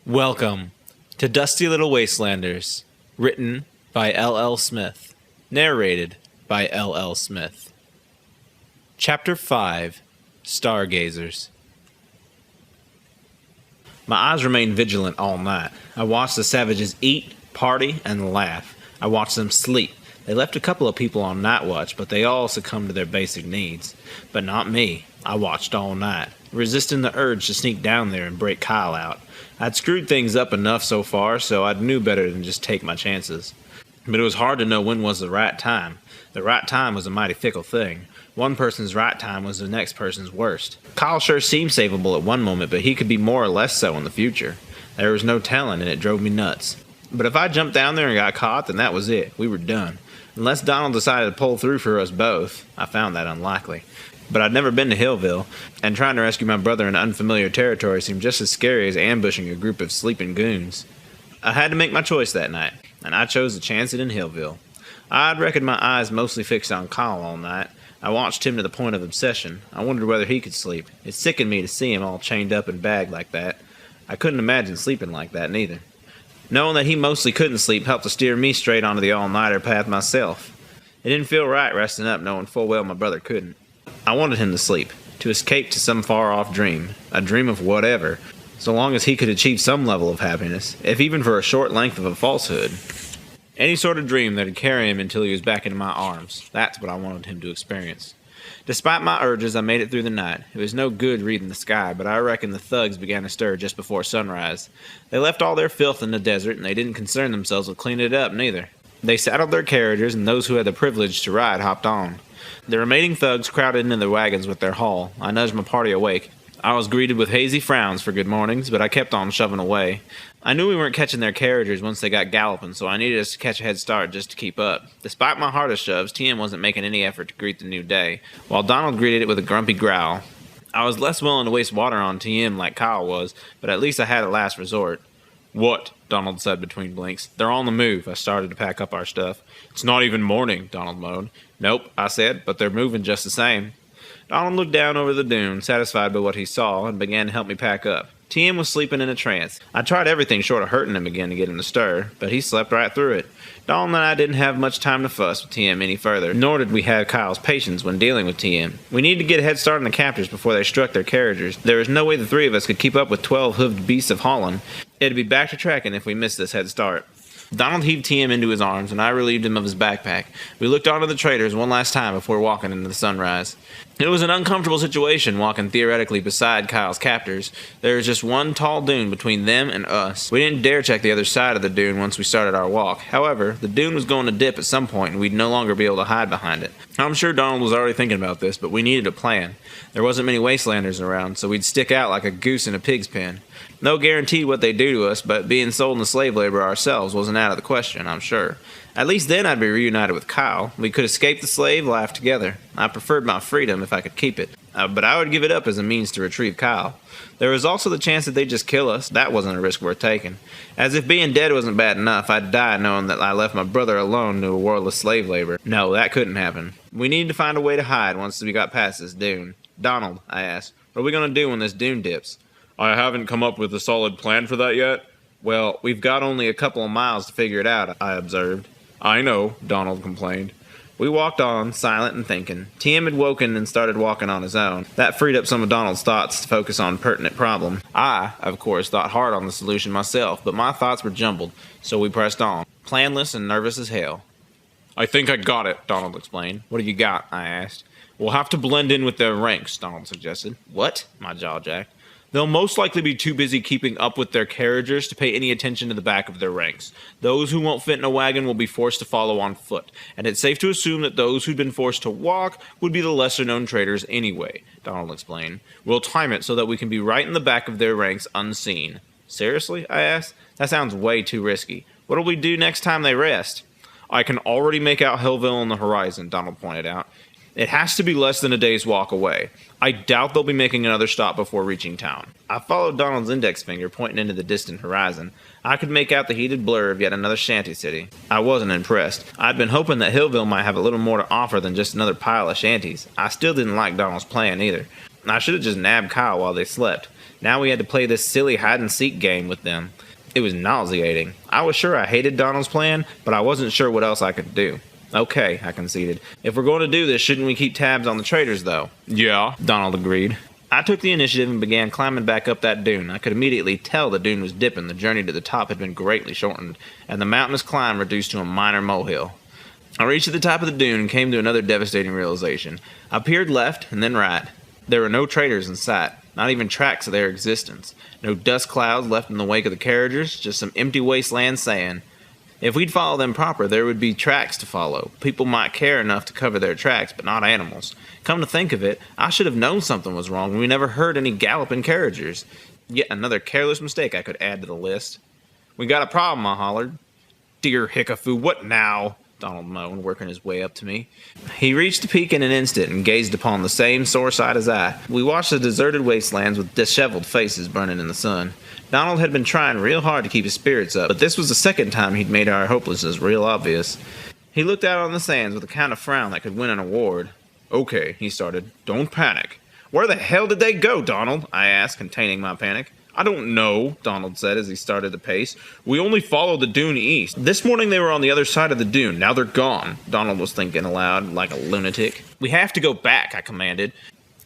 Welcome to Dusty Little Wastelanders, written by L.L. Smith, narrated by L.L. Smith. Chapter 5, Stargazers. My eyes remained vigilant all night. I watched the savages eat, party, and laugh. I watched them sleep. They left a couple of people on night watch, but they all succumbed to their basic needs. But not me. I watched all night, resisting the urge to sneak down there and break Kyle out. I'd screwed things up enough so far, so I knew better than just take my chances. But it was hard to know when was the right time. The right time was a mighty fickle thing. One person's right time was the next person's worst. Kyle sure seemed savable at one moment, but he could be more or less so in the future. There was no telling, and it drove me nuts. But if I jumped down there and got caught, then that was it. We were done. Unless Donald decided to pull through for us both. I found that unlikely. But I'd never been to Hillville, and trying to rescue my brother in unfamiliar territory seemed just as scary as ambushing a group of sleeping goons. I had to make my choice that night, and I chose to chance it in Hillville. I'd reckoned my eyes mostly fixed on Kyle all night. I watched him to the point of obsession. I wondered whether he could sleep. It sickened me to see him all chained up and bagged like that. I couldn't imagine sleeping like that neither. Knowing that he mostly couldn't sleep helped to steer me straight onto the all-nighter path myself. It didn't feel right resting up knowing full well my brother couldn't. I wanted him to sleep, to escape to some far-off dream, a dream of whatever, so long as he could achieve some level of happiness, if even for a short length of a falsehood. Any sort of dream that would carry him until he was back in my arms, that's what I wanted him to experience. Despite my urges, I made it through the night. It was no good reading the sky, but I reckon the thugs began to stir just before sunrise. They left all their filth in the desert, and they didn't concern themselves with cleaning it up, neither. They saddled their carriages, and those who had the privilege to ride hopped on. The remaining thugs crowded into their wagons with their haul. I nudged my party awake. I was greeted with hazy frowns for good mornings, but I kept on shoving away. I knew we weren't catching their carriages once they got galloping, so I needed us to catch a head start just to keep up. Despite my hardest shoves, TM wasn't making any effort to greet the new day, while Donald greeted it with a grumpy growl. I was less willing to waste water on TM like Kyle was, but at least I had a last resort. "What?" Donald said between blinks. "They're on the move." I started to pack up our stuff. "It's not even morning," Donald moaned. "Nope," I said, "but they're moving just the same." Donald looked down over the dune, satisfied by what he saw, and began to help me pack up. TM was sleeping in a trance. I tried everything short of hurting him again to get him to stir, but he slept right through it. Donald and I didn't have much time to fuss with TM any further, nor did we have Kyle's patience when dealing with TM. We needed to get a head start on the captors before they struck their carriages. There was no way the three of us could keep up with 12-hooved beasts of Holland. It'd be back to tracking if we missed this head start. Donald heaved TM into his arms, and I relieved him of his backpack. We looked onto the traders one last time before walking into the sunrise. It was an uncomfortable situation walking theoretically beside Kyle's captors. There was just one tall dune between them and us. We didn't dare check the other side of the dune once we started our walk. However, the dune was going to dip at some point, and we'd no longer be able to hide behind it. I'm sure Donald was already thinking about this, but we needed a plan. There wasn't many wastelanders around, so we'd stick out like a goose in a pig's pen. No guarantee what they'd do to us, but being sold into slave labor ourselves wasn't out of the question, I'm sure. At least then I'd be reunited with Kyle. We could escape the slave life together. I preferred my freedom if I could keep it, but I would give it up as a means to retrieve Kyle. There was also the chance that they'd just kill us. That wasn't a risk worth taking. As if being dead wasn't bad enough, I'd die knowing that I left my brother alone to a world of slave labor. No, that couldn't happen. We needed to find a way to hide once we got past this dune. "Donald," I asked, "what are we going to do when this dune dips?" "I haven't come up with a solid plan for that yet." "Well, we've got only a couple of miles to figure it out," I observed. "I know," Donald complained. We walked on, silent and thinking. TM had woken and started walking on his own. That freed up some of Donald's thoughts to focus on pertinent problem. I, of course, thought hard on the solution myself, but my thoughts were jumbled, so we pressed on, planless and nervous as hell. "I think I got it," Donald explained. "What have you got?" I asked. "We'll have to blend in with their ranks," Donald suggested. "What?" My jaw jacked. "They'll most likely be too busy keeping up with their carriages to pay any attention to the back of their ranks. Those who won't fit in a wagon will be forced to follow on foot, and it's safe to assume that those who'd been forced to walk would be the lesser-known traders anyway," Donald explained. "We'll time it so that we can be right in the back of their ranks unseen." "Seriously?" I asked. "That sounds way too risky. What'll we do next time they rest?" "I can already make out Hillville on the horizon," Donald pointed out. "It has to be less than a day's walk away. I doubt they'll be making another stop before reaching town." I followed Donald's index finger pointing into the distant horizon. I could make out the heated blur of yet another shanty city. I wasn't impressed. I'd been hoping that Hillville might have a little more to offer than just another pile of shanties. I still didn't like Donald's plan either. I should have just nabbed Kyle while they slept. Now we had to play this silly hide-and-seek game with them. It was nauseating. I was sure I hated Donald's plan, but I wasn't sure what else I could do. Okay, I conceded. If we're going to do this, shouldn't we keep tabs on the traitors, though? Yeah, Donald agreed. I took the initiative and began climbing back up that dune. I could immediately tell the dune was dipping. The journey to the top had been greatly shortened, and the mountainous climb reduced to a minor molehill. I reached the top of the dune and came to another devastating realization. I peered left and then right. There were no traitors in sight, not even tracks of their existence. No dust clouds left in the wake of the carriages, just some empty wasteland sand. If we'd follow them proper, there would be tracks to follow. People might care enough to cover their tracks, but not animals. Come to think of it, I should have known something was wrong when we never heard any galloping carriages. Yet another careless mistake I could add to the list. We got a problem, I hollered. Dear Hickafoo, what now? Donald moaned, working his way up to me. He reached the peak in an instant and gazed upon the same sore sight as I. We watched the deserted wastelands with disheveled faces burning in the sun. Donald had been trying real hard to keep his spirits up, but this was the second time he'd made our hopelessness real obvious. He looked out on the sands with a kind of frown that could win an award. Okay, he started. Don't panic. Where the hell did they go, Donald? I asked, containing my panic. I don't know, Donald said as he started the pace. We only followed the dune east. This morning they were on the other side of the dune. Now they're gone. Donald was thinking aloud, like a lunatic. We have to go back, I commanded.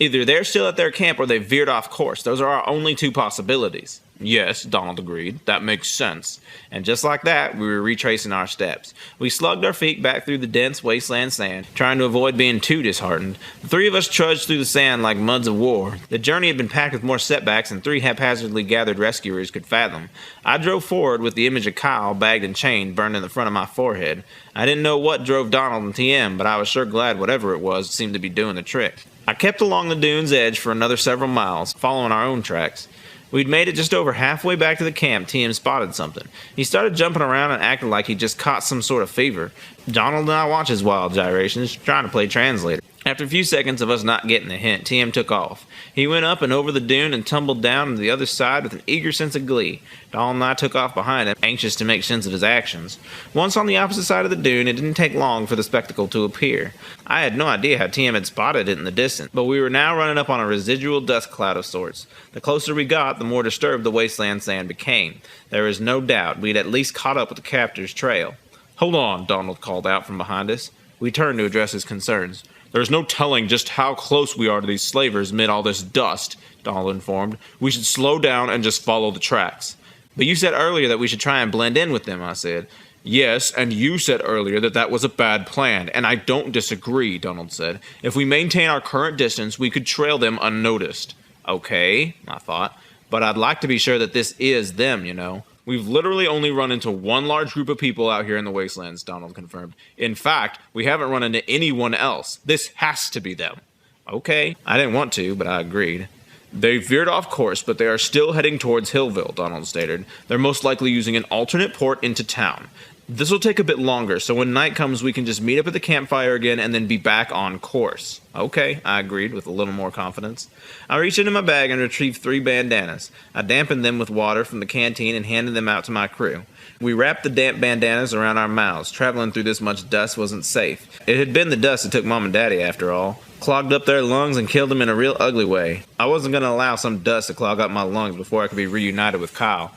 Either they're still at their camp or they've veered off course. Those are our only two possibilities. Yes, Donald agreed. That makes sense. And just like that, we were retracing our steps. We slugged our feet back through the dense wasteland sand, trying to avoid being too disheartened. The three of us trudged through the sand like muds of war. The journey had been packed with more setbacks than three haphazardly gathered rescuers could fathom. I drove forward with the image of Kyle, bagged and chained, burned in the front of my forehead. I didn't know what drove Donald and TM, but I was sure glad whatever it was seemed to be doing the trick. I kept along the dune's edge for another several miles, following our own tracks. We'd made it just over halfway back to the camp. TM spotted something. He started jumping around and acting like he just caught some sort of fever. Donald and I watched his wild gyrations, trying to play translator. After a few seconds of us not getting the hint, TM took off. He went up and over the dune and tumbled down to the other side with an eager sense of glee. Donald and I took off behind him, anxious to make sense of his actions. Once on the opposite side of the dune, it didn't take long for the spectacle to appear. I had no idea how TM had spotted it in the distance, but we were now running up on a residual dust cloud of sorts. The closer we got, the more disturbed the wasteland sand became. There was no doubt we'd at least caught up with the captor's trail. Hold on, Donald called out from behind us. We turned to address his concerns. There's no telling just how close we are to these slavers amid all this dust, Donald informed. We should slow down and just follow the tracks. But you said earlier that we should try and blend in with them, I said. Yes, and you said earlier that that was a bad plan, and I don't disagree, Donald said. If we maintain our current distance, we could trail them unnoticed. Okay, I thought, but I'd like to be sure that this is them, you know. We've literally only run into one large group of people out here in the wastelands, Donald confirmed. In fact, we haven't run into anyone else. This has to be them. Okay, I didn't want to, but I agreed. They veered off course, but they are still heading towards Hillville, Donald stated. They're most likely using an alternate port into town. This will take a bit longer, so when night comes we can just meet up at the campfire again and then be back on course. Okay, I agreed with a little more confidence. I reached into my bag and retrieved 3 bandanas. I dampened them with water from the canteen and handed them out to my crew. We wrapped the damp bandanas around our mouths. Traveling through this much dust wasn't safe. It had been the dust that took Mom and Daddy after all. Clogged up their lungs and killed them in a real ugly way. I wasn't going to allow some dust to clog up my lungs before I could be reunited with Kyle.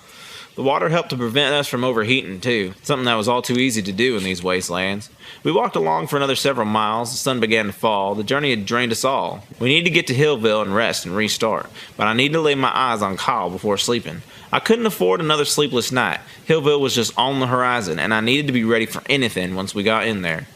The water helped to prevent us from overheating, too, something that was all too easy to do in these wastelands. We walked along for another several miles. The sun began to fall. The journey had drained us all. We needed to get to Hillville and rest and restart, but I needed to lay my eyes on Kyle before sleeping. I couldn't afford another sleepless night. Hillville was just on the horizon, and I needed to be ready for anything once we got in there.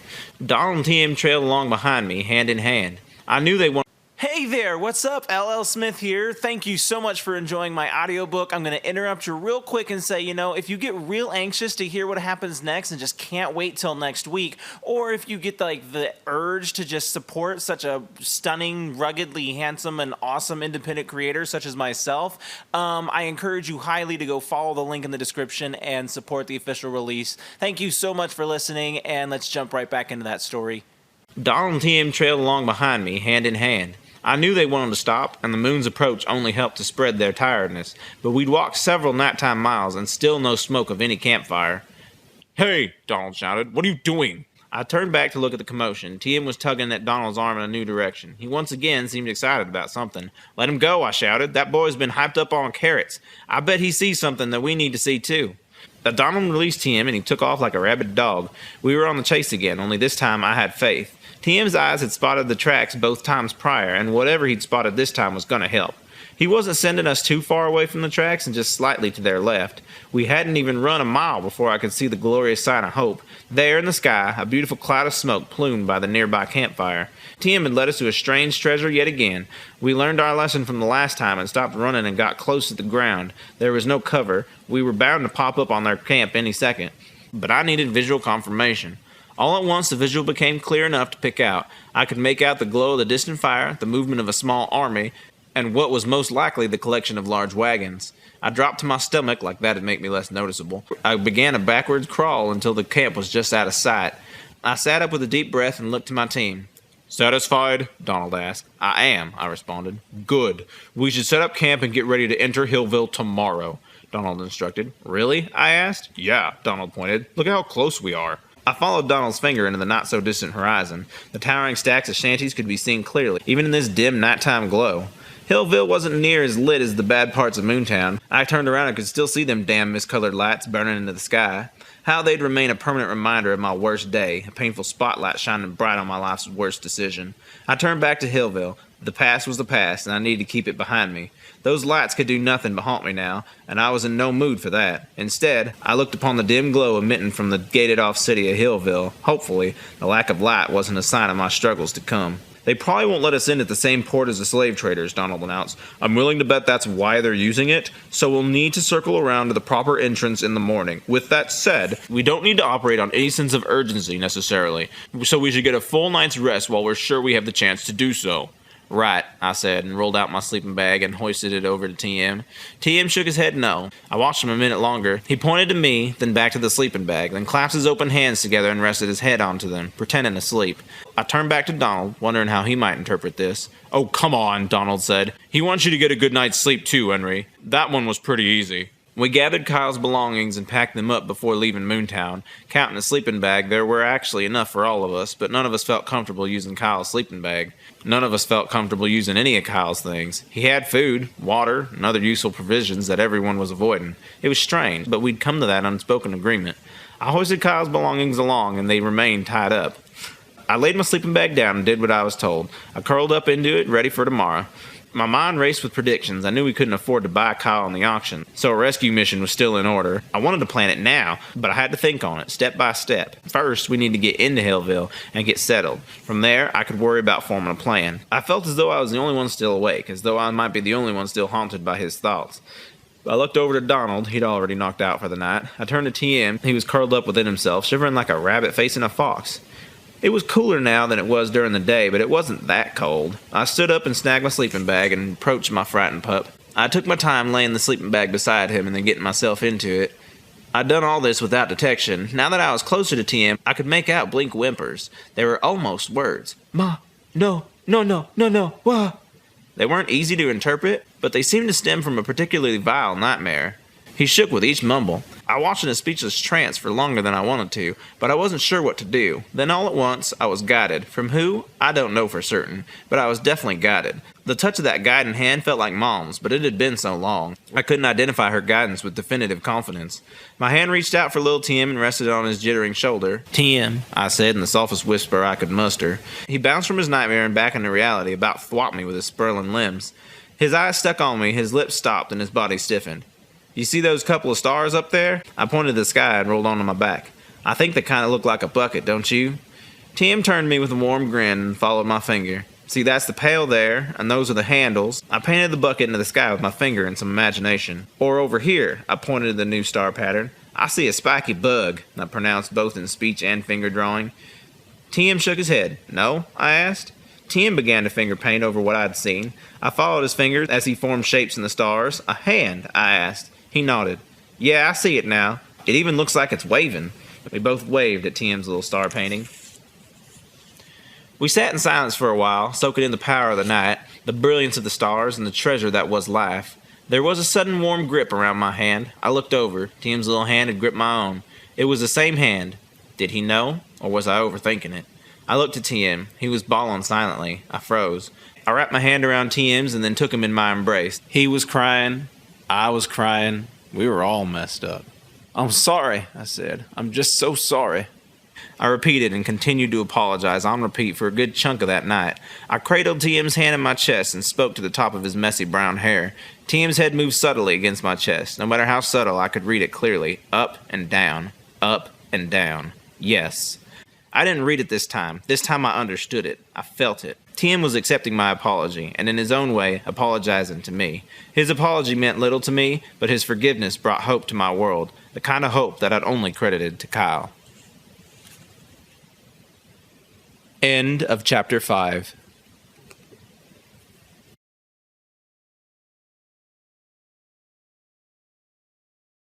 Donald and TM trailed along behind me, hand in hand. I knew they wanted... Hey there, what's up? LL Smith here. Thank you so much for enjoying my audiobook. I'm going to interrupt you real quick and say, if you get real anxious to hear what happens next and just can't wait till next week, or if you get the urge to just support such a stunning, ruggedly handsome, and awesome independent creator such as myself, I encourage you highly to go follow the link in the description and support the official release. Thank you so much for listening, and let's jump right back into that story. Donald and TM trailed along behind me, hand in hand. I knew they wanted to stop, and the moon's approach only helped to spread their tiredness, but we'd walked several nighttime miles and still no smoke of any campfire. Hey, Donald shouted, what are you doing? I turned back to look at the commotion. TM was tugging at Donald's arm in a new direction. He once again seemed excited about something. "Let him go," I shouted. "That boy's been hyped up on carrots. I bet he sees something that we need to see too." Donald released TM and he took off like a rabid dog. We were on the chase again, only this time I had faith. TM's eyes had spotted the tracks both times prior, and whatever he'd spotted this time was going to help. He wasn't sending us too far away from the tracks and just slightly to their left. We hadn't even run a mile before I could see the glorious sign of hope. There in the sky, a beautiful cloud of smoke plumed by the nearby campfire. TM had led us to a strange treasure yet again. We learned our lesson from the last time and stopped running and got close to the ground. There was no cover. We were bound to pop up on their camp any second. But I needed visual confirmation. All at once, the visual became clear enough to pick out. I could make out the glow of the distant fire, the movement of a small army, and what was most likely the collection of large wagons. I dropped to my stomach like that'd make me less noticeable. I began a backwards crawl until the camp was just out of sight. I sat up with a deep breath and looked to my team. "Satisfied?" Donald asked. "I am," I responded. "Good. We should set up camp and get ready to enter Hillville tomorrow," Donald instructed. "Really?" I asked. "Yeah," Donald pointed. "Look how close we are." I followed Donald's finger into the not-so-distant horizon. The towering stacks of shanties could be seen clearly, even in this dim nighttime glow. Hillville wasn't near as lit as the bad parts of Moontown. I turned around and could still see them damn miscolored lights burning into the sky. How they'd remain a permanent reminder of my worst day, a painful spotlight shining bright on my life's worst decision. I turned back to Hillville. The past was the past, and I needed to keep it behind me. Those lights could do nothing but haunt me now, and I was in no mood for that. Instead, I looked upon the dim glow emitting from the gated-off city of Hillville. Hopefully, the lack of light wasn't a sign of my struggles to come. "They probably won't let us in at the same port as the slave traders," Donald announced. "I'm willing to bet that's why they're using it, so we'll need to circle around to the proper entrance in the morning. With that said, we don't need to operate on any sense of urgency necessarily, so we should get a full night's rest while we're sure we have the chance to do so." "Right," I said, and rolled out my sleeping bag and hoisted it over to TM. TM shook his head no. I watched him a minute longer. He pointed to me, then back to the sleeping bag, then clasped his open hands together and rested his head onto them, pretending to sleep. I turned back to Donald, wondering how he might interpret this. "Oh, come on," Donald said. "He wants you to get a good night's sleep too, Enry. That one was pretty easy." We gathered Kyle's belongings and packed them up before leaving Moontown. Counting the sleeping bag, there were actually enough for all of us, but none of us felt comfortable using Kyle's sleeping bag. None of us felt comfortable using any of Kyle's things. He had food, water, and other useful provisions that everyone was avoiding. It was strange, but we'd come to that unspoken agreement. I hoisted Kyle's belongings along, and they remained tied up. I laid my sleeping bag down and did what I was told. I curled up into it, ready for tomorrow. My mind raced with predictions. I knew we couldn't afford to buy Kyle on the auction, so a rescue mission was still in order. I wanted to plan it now, but I had to think on it, step by step. First, we need to get into Hillville and get settled. From there, I could worry about forming a plan. I felt as though I was the only one still awake, as though I might be the only one still haunted by his thoughts. I looked over to Donald. He'd already knocked out for the night. I turned to TM. He was curled up within himself, shivering like a rabbit facing a fox. It was cooler now than it was during the day, but it wasn't that cold. I stood up and snagged my sleeping bag and approached my frightened pup. I took my time laying the sleeping bag beside him and then getting myself into it. I'd done all this without detection. Now that I was closer to TM, I could make out blink whimpers. They were almost words. "Ma, no, no, no, no, no, wah." They weren't easy to interpret, but they seemed to stem from a particularly vile nightmare. He shook with each mumble. I watched in a speechless trance for longer than I wanted to, but I wasn't sure what to do. Then all at once, I was guided. From who? I don't know for certain, but I was definitely guided. The touch of that guiding hand felt like Mom's, but it had been so long. I couldn't identify her guidance with definitive confidence. My hand reached out for little TM and rested on his jittering shoulder. "TM," I said in the softest whisper I could muster. He bounced from his nightmare and back into reality, about to thwart me with his spurling limbs. His eyes stuck on me, his lips stopped, and his body stiffened. "You see those couple of stars up there?" I pointed to the sky and rolled onto my back. "I think they kind of look like a bucket, don't you?" Tim turned to me with a warm grin and followed my finger. "See, that's the pail there, and those are the handles." I painted the bucket into the sky with my finger and some imagination. "Or over here," I pointed to the new star pattern. "I see a spiky bug," I pronounced both in speech and finger drawing. Tim shook his head. "No?" I asked. Tim began to finger paint over what I'd seen. I followed his fingers as he formed shapes in the stars. "A hand?" I asked. He nodded. "Yeah, I see it now. It even looks like it's waving." We both waved at Tim's little star painting. We sat in silence for a while, soaking in the power of the night, the brilliance of the stars, and the treasure that was life. There was a sudden warm grip around my hand. I looked over. Tim's little hand had gripped my own. It was the same hand. Did he know, or was I overthinking it? I looked at TM. He was bawling silently. I froze. I wrapped my hand around TM's and then took him in my embrace. He was crying. I was crying. We were all messed up. "I'm sorry," I said. "I'm just so sorry." I repeated and continued to apologize on repeat for a good chunk of that night. I cradled TM's hand in my chest and spoke to the top of his messy brown hair. TM's head moved subtly against my chest. No matter how subtle, I could read it clearly. Up and down. Up and down. Yes. I didn't read it this time. This time I understood it. I felt it. TM was accepting my apology, and in his own way, apologizing to me. His apology meant little to me, but his forgiveness brought hope to my world, the kind of hope that I'd only credited to Kyle. End of Chapter 5.